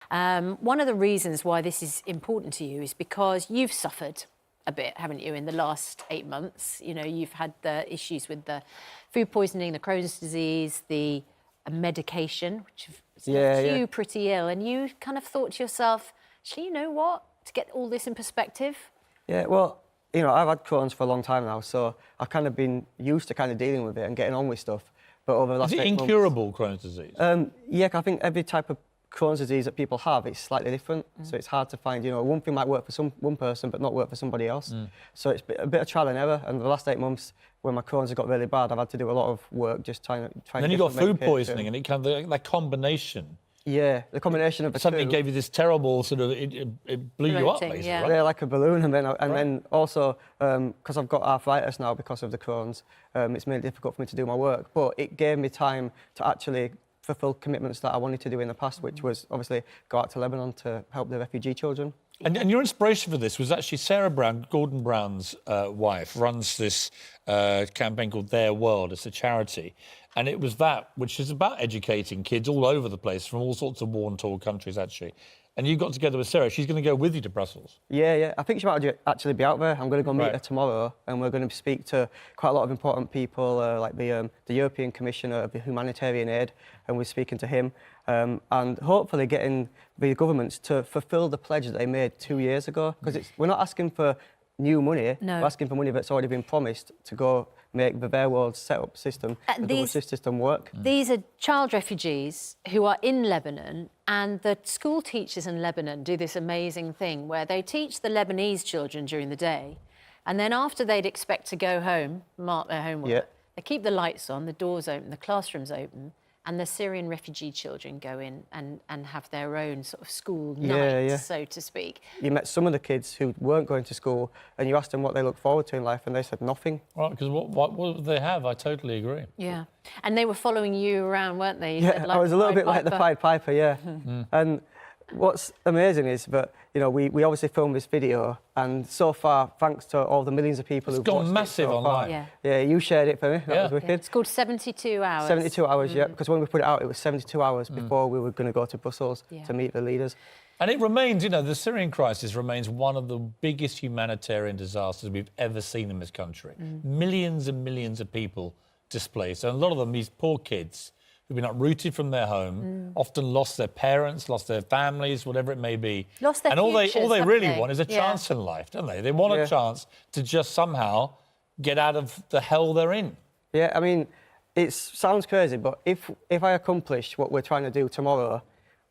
One of the reasons why this is important to you is because you've suffered a bit, haven't you, in the last 8 months? You know, you've had the issues with the food poisoning, the Crohn's disease, the medication, which have left you pretty ill. And you kind of thought to yourself, actually, you know what, to get all this in perspective? Yeah, well, you know, I've had Crohn's for a long time now, so I've kind of been used to kind of dealing with it and getting on with stuff. But over the last 8 months... Is it incurable, Crohn's disease? Yeah, I think every type of Crohn's disease that people have, it's slightly different. So it's hard to find, you know, one thing might work for one person but not work for somebody else. So it's a bit of trial and error. And the last 8 months, when my Crohn's has got really bad, I've had to do a lot of work just trying to... Then you got food poisoning, and it kind of that combination. Yeah, the combination of the Something two. gave you this terrible sort of... It blew you up, basically, right? Yeah, like a balloon. And then also, because I've got arthritis now because of the Crohn's, it's made it difficult for me to do my work. But it gave me time to actually fulfil commitments that I wanted to do in the past, which was obviously go out to Lebanon to help the refugee children. And your inspiration for this was actually Sarah Brown, Gordon Brown's wife, runs this campaign called Their World. It's a charity. And it was that, which is about educating kids all over the place from all sorts of war-torn countries, actually. And you got together with Sarah. She's going to go with you to Brussels. Yeah. I think she might actually be out there. I'm going to go meet her tomorrow, and we're going to speak to quite a lot of important people, like the European Commissioner of Humanitarian Aid, and we're speaking to him, and hopefully getting the governments to fulfil the pledge that they made 2 years ago. Because we're not asking for new money, we're asking for money that's already been promised to go make the Their World set-up system, the double shift system work. These are child refugees who are in Lebanon, and the school teachers in Lebanon do this amazing thing where they teach the Lebanese children during the day, and then after they'd expect to go home, mark their homework, they keep the lights on, the doors open, the classrooms open, and the Syrian refugee children go in and have their own sort of school nights, so to speak. You met some of the kids who weren't going to school, and you asked them what they look forward to in life, and they said nothing. Right, because what would they have? I totally agree. Yeah, and they were following you around, weren't they? Yeah, I was a little bit like the Pied Piper, yeah. And what's amazing is that, you know, we obviously filmed this video, and so far, thanks to all the millions of people who've watched it, it's gone massive online. Yeah, you shared it for me. That was wicked. It's called 72 Hours. 72 hours, yeah, because when we put it out, it was 72 hours before we were going to go to Brussels to meet the leaders. And it remains, you know, the Syrian crisis remains one of the biggest humanitarian disasters we've ever seen in this country. Millions and millions of people displaced, and a lot of them, these poor kids, who've been uprooted from their home, often lost their parents, lost their families, whatever it may be. Lost their futures, all they really want is a Yeah. chance in life, don't they? They want a chance to just somehow get out of the hell they're in. Yeah, I mean, it sounds crazy, but if I accomplish what we're trying to do tomorrow,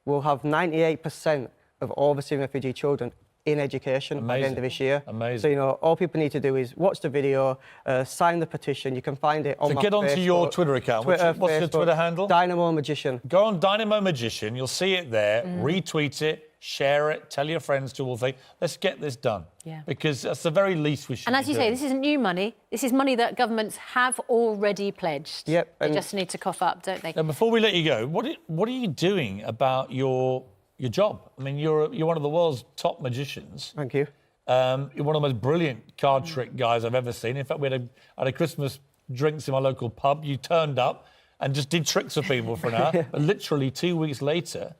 we'll have 98% of all the Syrian refugee children in education by the end of this year. Amazing. So, you know, all people need to do is watch the video, sign the petition. You can find it on my Facebook. So get onto your Twitter account. What's your Twitter handle? Dynamo Magician. Go on Dynamo Magician. You'll see it there. Retweet it, share it, tell your friends to all think. Let's get this done. Yeah. Because that's the very least we should be doing. And as you say, this isn't new money. This is money that governments have already pledged. Yep. They just need to cough up, don't they? Now, before we let you go, what are you doing about your job? I mean, you're one of the world's top magicians. Thank you. You're one of the most brilliant card trick guys I've ever seen. In fact, we had a Christmas drinks in my local pub. You turned up and just did tricks for people for an hour. But literally 2 weeks later,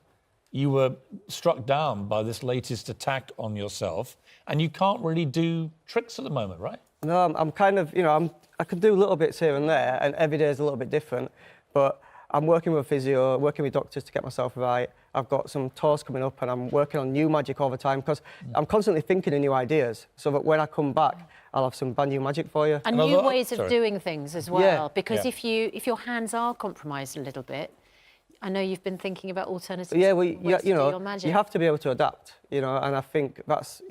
you were struck down by this latest attack on yourself, and you can't really do tricks at the moment, right? No, I'm kind of, you know, I can do little bits here and there, and every day is a little bit different. But I'm working with a physio, working with doctors to get myself right. I've got some tours coming up, and I'm working on new magic all the time because I'm constantly thinking of new ideas, so that when I come back, I'll have some brand new magic for you. And new ways of doing things as well, because if your hands are compromised a little bit, I know you've been thinking about alternatives. Yeah, well, you know, you have to be able to adapt, you know, and I think that's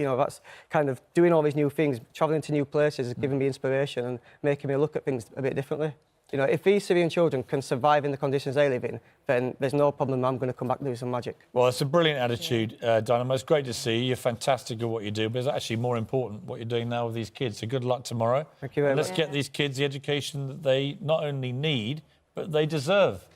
kind of doing all these new things, travelling to new places, is giving me inspiration and making me look at things a bit differently. You know, if these Syrian children can survive in the conditions they live in, then there's no problem I'm going to come back and do some magic. Well, it's a brilliant attitude, Dynamo. It's great to see you. You're fantastic at what you do, but it's actually more important what you're doing now with these kids. So good luck tomorrow. Thank you very much. Let's get these kids the education that they not only need, but they deserve.